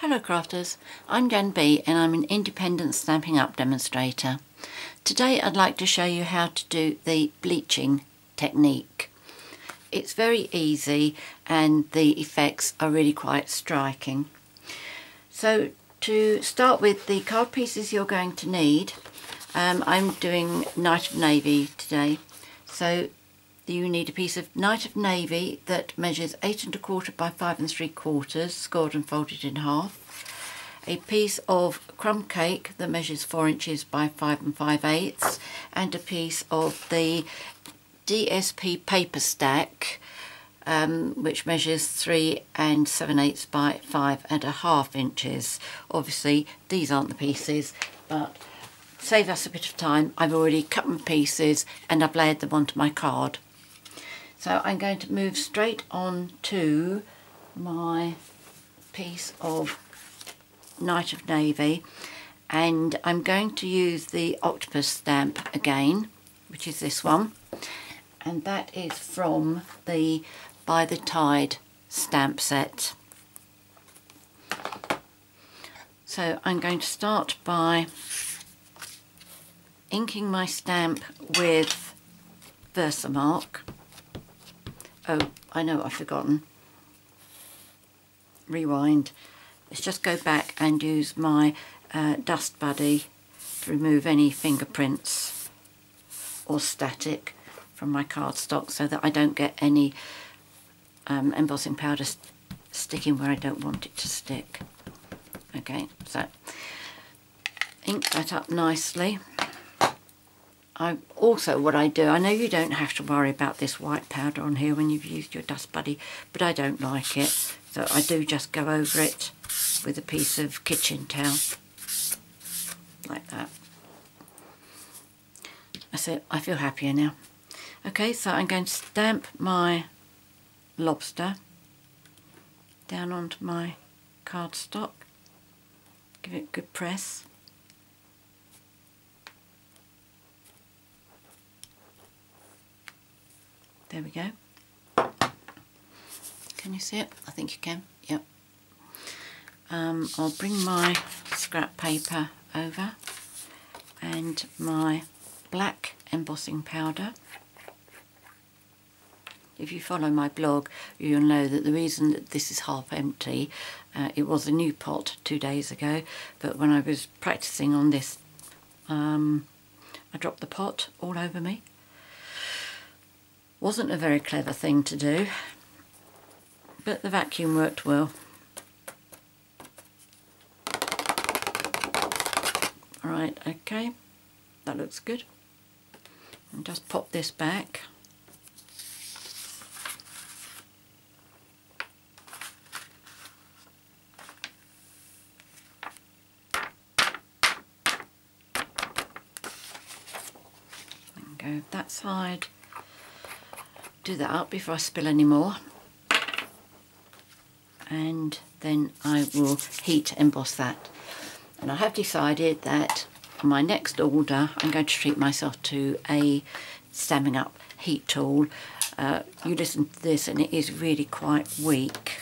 Hello crafters, I'm JanB and I'm an independent Stampin' Up demonstrator. Today I'd like to show you how to do the bleaching technique. It's very easy and the effects are really quite striking. So to start with, the card pieces you're going to need, I'm doing Night of Navy today. So you need a piece of Night of Navy that measures 8 1/4 by 5 3/4, scored and folded in half. A piece of Crumb Cake that measures 4 inches by 5 5/8, and a piece of the DSP paper stack, which measures 3 7/8 by 5 1/2 inches. Obviously these aren't the pieces, but save us a bit of time, I've already cut my pieces and I've layered them onto my card. So I'm going to move straight on to my piece of Night of Navy, and I'm going to use the octopus stamp again, which is this one, and that is from the By the Tide stamp set. So I'm going to start by inking my stamp with VersaMark. Oh, I know what I've forgotten. Rewind. Let's just go back and use my Dust Buddy to remove any fingerprints or static from my cardstock so that I don't get any embossing powder sticking where I don't want it to stick. Okay, so ink that up nicely. What I do, I know you don't have to worry about this white powder on here when you've used your Dust Buddy, but I don't like it, so I do just go over it with a piece of kitchen towel, like that. That's it, I feel happier now. Okay, so I'm going to stamp my lobster down onto my cardstock, give it a good press. There we go. Can you see it? I think you can. Yep. I'll bring my scrap paper over and my black embossing powder. If you follow my blog, you'll know that the reason that this is half empty, it was a new pot 2 days ago, but when I was practicing on this, I dropped the pot all over me. Wasn't a very clever thing to do, but the vacuum worked well. Alright, okay, that looks good. And just pop this back. And go that side. Do that up before I spill any more, and then I will heat emboss that. And I have decided that on my next order I'm going to treat myself to a Stampin' Up heat tool. You listen to this and it is really quite weak.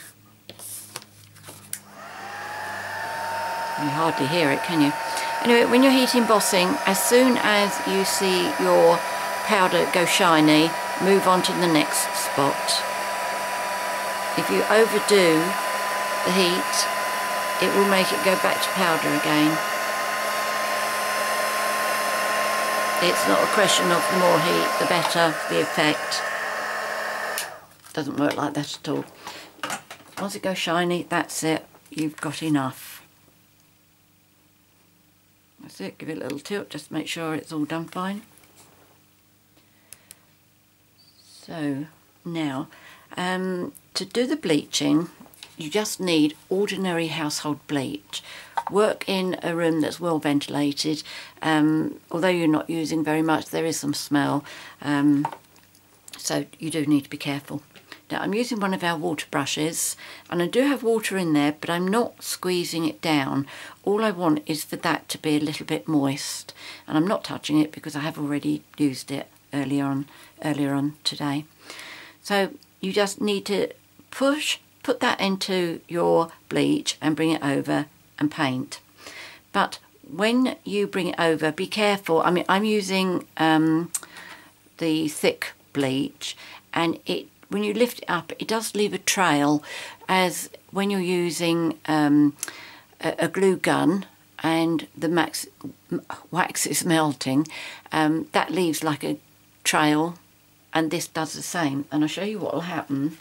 You hardly hear it, can you? Anyway, when you're heat embossing, as soon as you see your powder go shiny, move on to the next spot. If you overdo the heat, it will make it go back to powder again. It's not a question of the more heat, the better the effect. Doesn't work like that at all. Once it goes shiny, that's it. You've got enough. That's it. Give it a little tilt just to make sure it's all done fine. So now, to do the bleaching, you just need ordinary household bleach. Work in a room that's well ventilated. Although you're not using very much, there is some smell, so you do need to be careful. Now I'm using one of our water brushes, and I do have water in there, but I'm not squeezing it down. All I want is for that to be a little bit moist, and I'm not touching it because I have already used it earlier on today. So you just need to push put that into your bleach and bring it over and paint. But when you bring it over, be careful. I mean, I'm using the thick bleach, and when you lift it up, it does leave a trail, as when you're using a glue gun and the wax is melting, that leaves like a trail, and this does the same. And I'll show you what will happen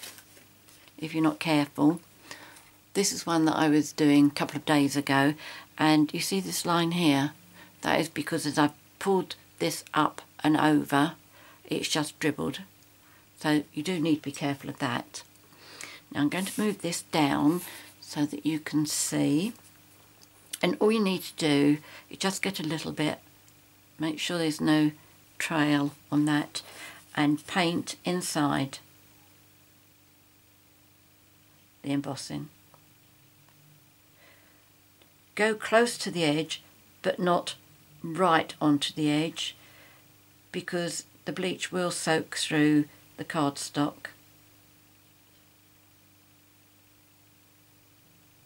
if you're not careful. This is one that I was doing a couple of days ago, and you see this line here? That is because as I pulled this up and over, it's just dribbled. So you do need to be careful of that. Now I'm going to move this down so that you can see. And all you need to do is just get a little bit, make sure there's no trail on that, and paint inside the embossing. Go close to the edge, but not right onto the edge, because the bleach will soak through the cardstock,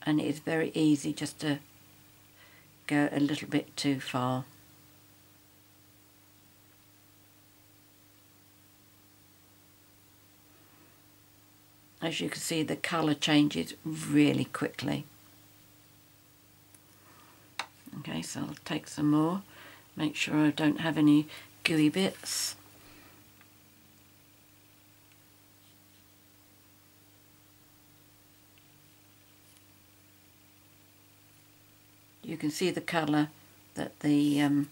and it is very easy just to go a little bit too far. As you can see, the colour changes really quickly. Okay, so I'll take some more, make sure I don't have any gooey bits. You can see the colour that the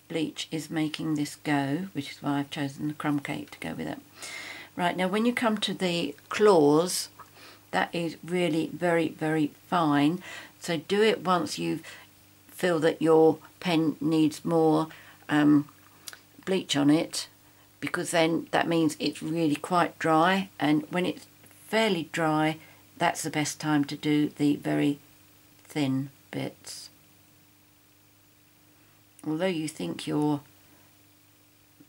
bleach is making this go, which is why I've chosen the crumb cake to go with it. Right, now when you come to the claws, that is really very, very fine. So do it once you feel that your pen needs more bleach on it, because then that means it's really quite dry, and when it's fairly dry, that's the best time to do the very thin bits. Although you think your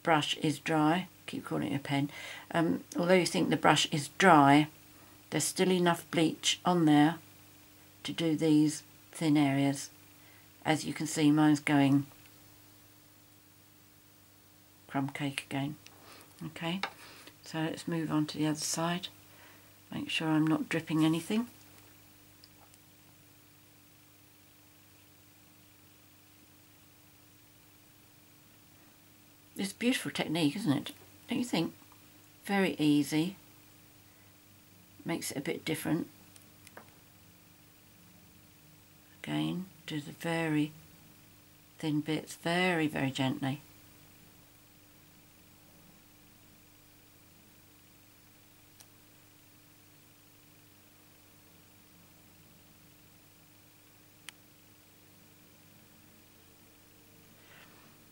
brush is dry, keep calling it a pen, although you think the brush is dry, there's still enough bleach on there to do these thin areas. As you can see, mine's going crumb cake again. Okay, so let's move on to the other side. Make sure I'm not dripping anything. It's a beautiful technique, isn't it? Don't you think? Very easy. Makes it a bit different. Again, do the very thin bits very, very gently.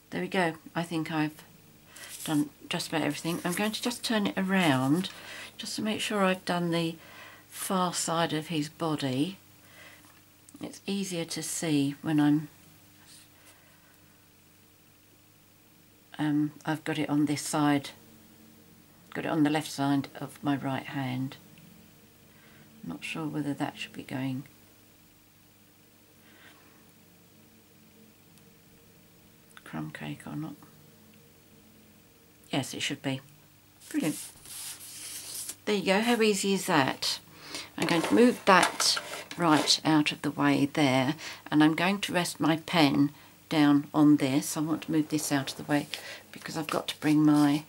There we go. I think I've done just about everything. I'm going to just turn it around just to make sure I've done the far side of his body. It's easier to see when I've got it on this side, got it on the left side of my right hand. I'm not sure whether that should be going crumb cake or not. Yes, it should be. Brilliant. There you go. How easy is that? I'm going to move that right out of the way there, and I'm going to rest my pen down on this. I want to move this out of the way because I've got to bring my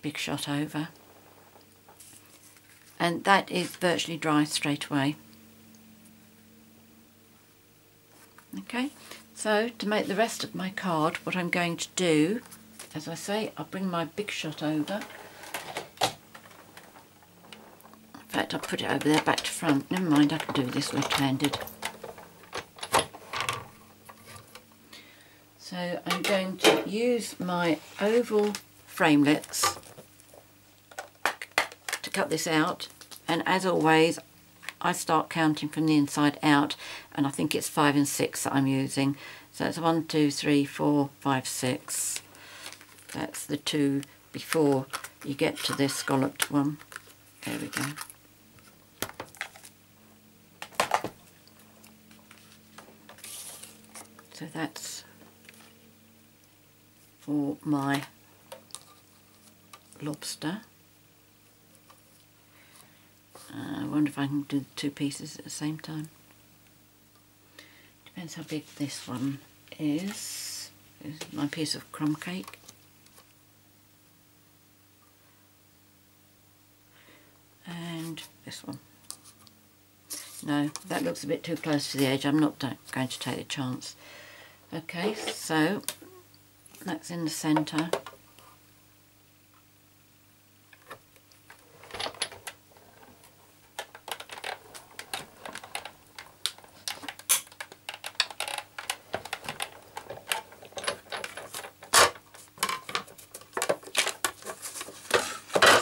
big shot over, and that is virtually dry straight away. Okay, so to make the rest of my card, what I'm going to do, as I say, I'll bring my big shot over. In fact, I'll put it over there back to front. Never mind, I can do this left-handed. So I'm going to use my oval framelits to cut this out, and as always I start counting from the inside out, and I think it's 5 and 6 that I'm using. So it's 1, 2, 3, 4, 5, 6. That's the 2 before you get to this scalloped one. There we go. So that's for my lobster. I wonder if I can do the two pieces at the same time. Depends how big this one is. This is my piece of crumb cake. And this one. No, that looks a bit too close to the edge. I'm not going to take a chance. Okay, so that's in the centre.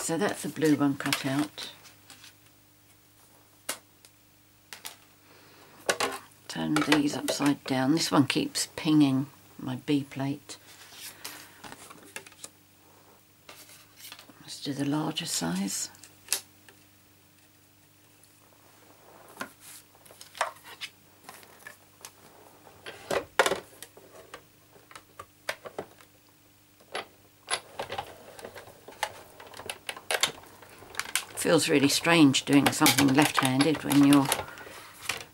So that's the blue one cut out. Turn these upside down. This one keeps pinging my B plate. Let's do the larger size. Feels really strange doing something left-handed when you're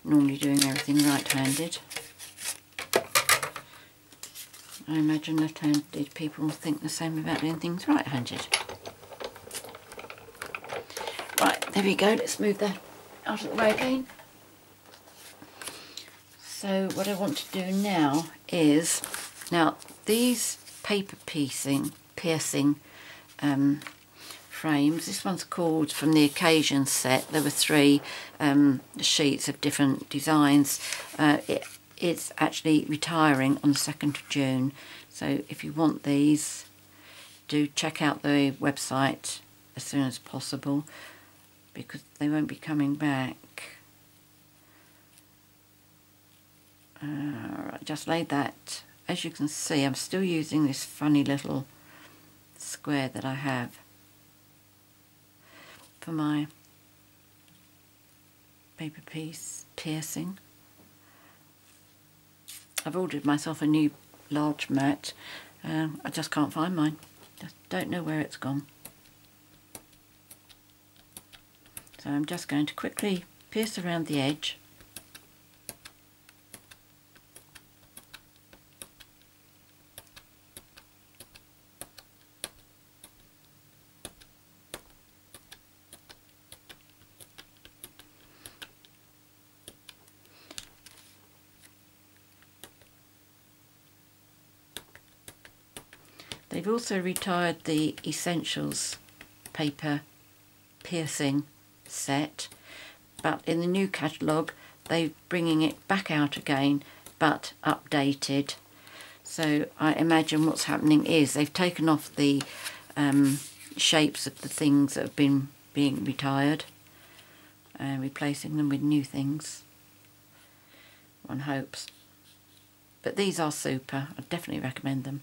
normally doing everything right-handed. I imagine left-handed people think the same about doing things right-handed. Right, there we go. Let's move that out of the way again. So what I want to do now is, now these paper piercing frames, this one's called from the occasion set. There were 3 sheets of different designs. It's actually retiring on the 2nd of June, so if you want these, do check out the website as soon as possible, because they won't be coming back. I just laid that. As you can see, I'm still using this funny little square that I have for my paper piece piercing. I've ordered myself a new large mat. I just can't find mine. Just don't know where it's gone. So I'm just going to quickly pierce around the edge. They've also retired the Essentials paper piercing set, but in the new catalogue they're bringing it back out again, but updated. So I imagine what's happening is they've taken off the shapes of the things that have been being retired and replacing them with new things, one hopes. But these are super. I definitely recommend them.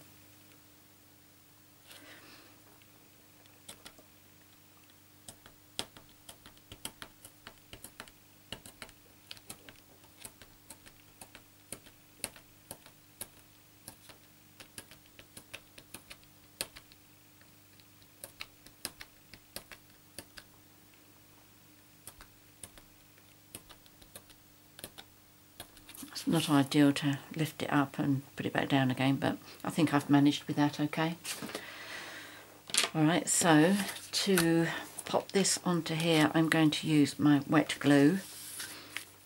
It's not ideal to lift it up and put it back down again, but I think I've managed with that okay. Alright, so to pop this onto here, I'm going to use my wet glue,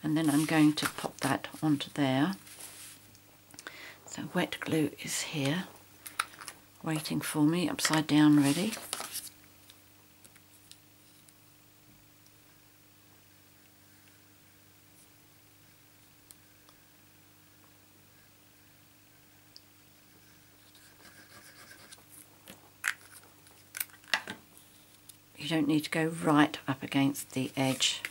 and then I'm going to pop that onto there. So wet glue is here, waiting for me, upside down ready. You don't need to go right up against the edge.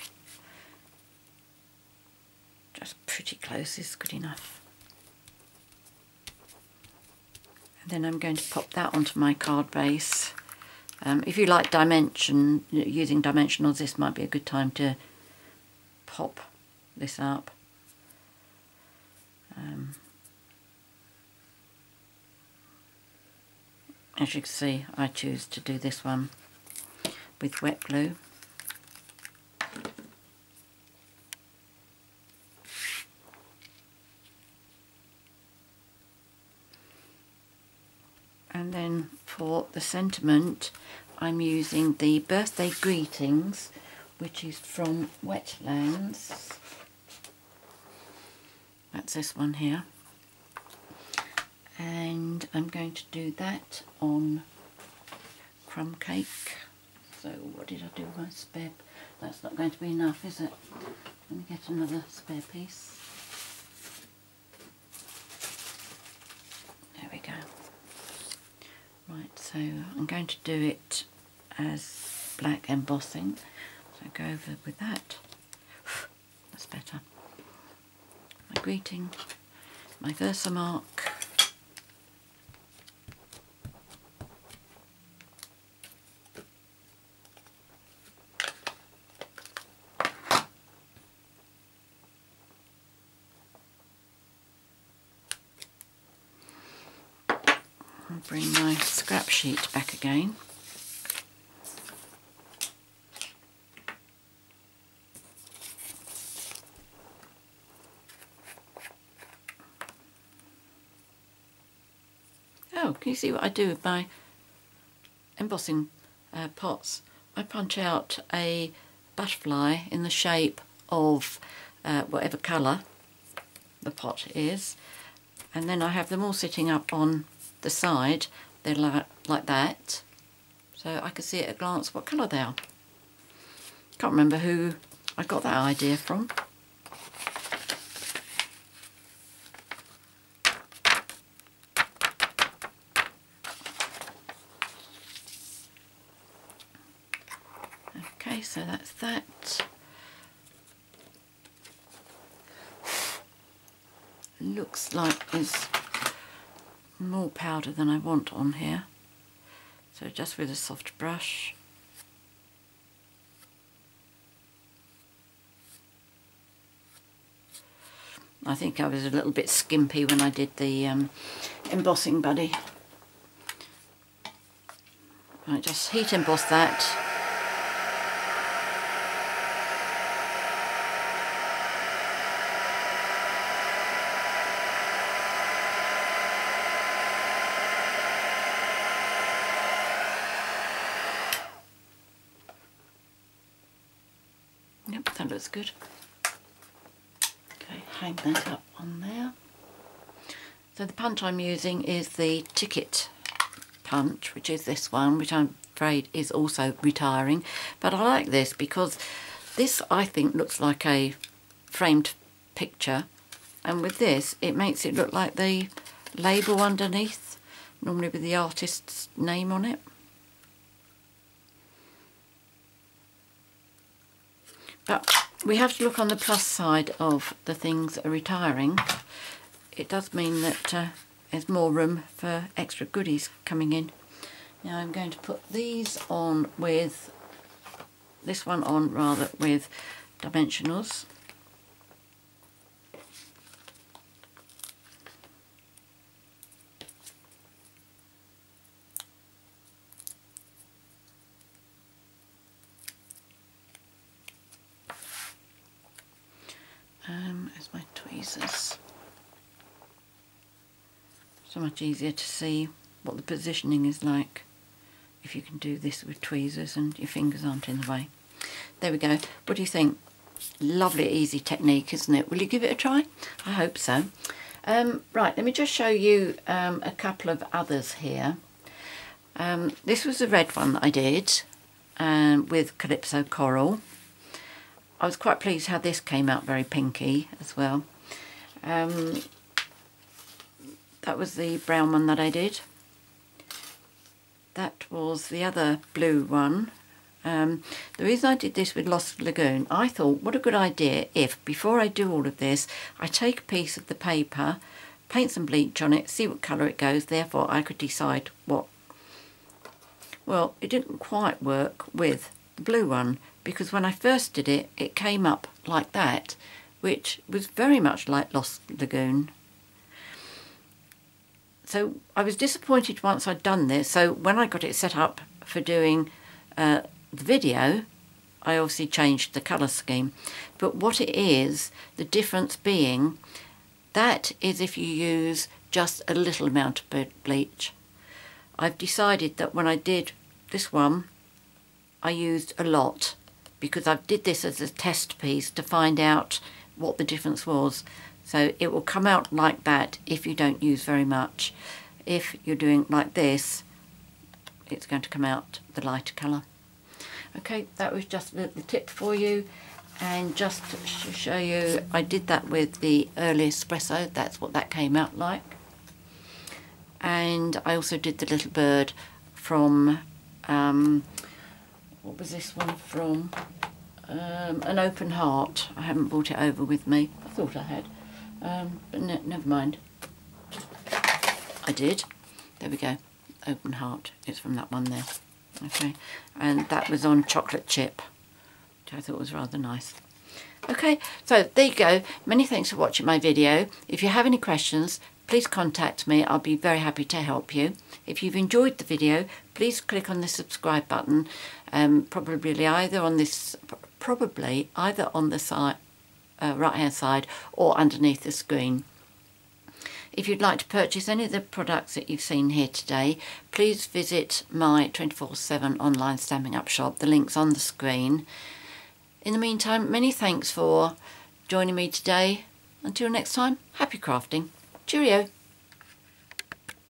Just pretty close is good enough. And then I'm going to pop that onto my card base. If you like using dimensionals, this might be a good time to pop this up. As you can see, I choose to do this one with wet glue. And then for the sentiment, I'm using the birthday greetings, which is from Wetlands. That's this one here. And I'm going to do that on Crumb Cake. So what did I do with my spare? That's not going to be enough, is it? Let me get another spare piece. There we go. Right, so I'm going to do it as black embossing. So go over with that. That's better. My greeting, my VersaMark. I'll bring my scrap sheet back again. Oh, can you see what I do with my embossing pots? I punch out a butterfly in the shape of whatever colour the pot is, and then I have them all sitting up on the side. They're like that, so I can see at a glance what colour they are. Can't remember who I got that idea from. Okay, so that's that. Looks like there's more powder than I want on here, so just with a soft brush. I think I was a little bit skimpy when I did the Embossing Buddy. Right, just heat emboss that. Yep, that looks good. Okay, hang that up on there. So the punch I'm using is the ticket punch, which is this one, which I'm afraid is also retiring. But I like this because this, I think, looks like a framed picture. And with this, it makes it look like the label underneath, normally with the artist's name on it. But we have to look on the plus side of the things that are retiring. It does mean that there's more room for extra goodies coming in. Now I'm going to put these on with, this one on rather with dimensionals. As my tweezers. So much easier to see what the positioning is like if you can do this with tweezers and your fingers aren't in the way. There we go. What do you think? Lovely, easy technique, isn't it? Will you give it a try? I hope so. Right, let me just show you a couple of others here. This was the red one that I did with Calypso Coral. I was quite pleased how this came out very pinky as well. That was the brown one that I did. That was the other blue one. The reason I did this with Lost Lagoon, I thought what a good idea if, before I do all of this, I take a piece of the paper, paint some bleach on it, see what colour it goes, therefore I could decide what. Well, it didn't quite work with the blue one, because when I first did it, it came up like that, which was very much like Lost Lagoon. So I was disappointed once I'd done this, so when I got it set up for doing the video, I obviously changed the colour scheme. But what it is, the difference being, that is if you use just a little amount of bleach. I've decided that when I did this one, I used a lot, because I did this as a test piece to find out what the difference was. So it will come out like that if you don't use very much. If you're doing like this, it's going to come out the lighter colour. Okay, that was just a little tip for you. And just to show you, I did that with the early espresso. That's what that came out like. And I also did the little bird from, what was this one from? An Open Heart. I haven't brought it over with me. I thought I had. But never mind. I did. There we go. Open Heart. It's from that one there. Okay. And that was on chocolate chip, which I thought was rather nice. Okay. So there you go. Many thanks for watching my video. If you have any questions, please contact me. I'll be very happy to help you. If you've enjoyed the video, please click on the subscribe button. Probably either on the side, right hand side, or underneath the screen. If you'd like to purchase any of the products that you've seen here today, please visit my 24/7 online Stampin' Up shop. The link's on the screen. In the meantime, many thanks for joining me today. Until next time, happy crafting. Cheerio.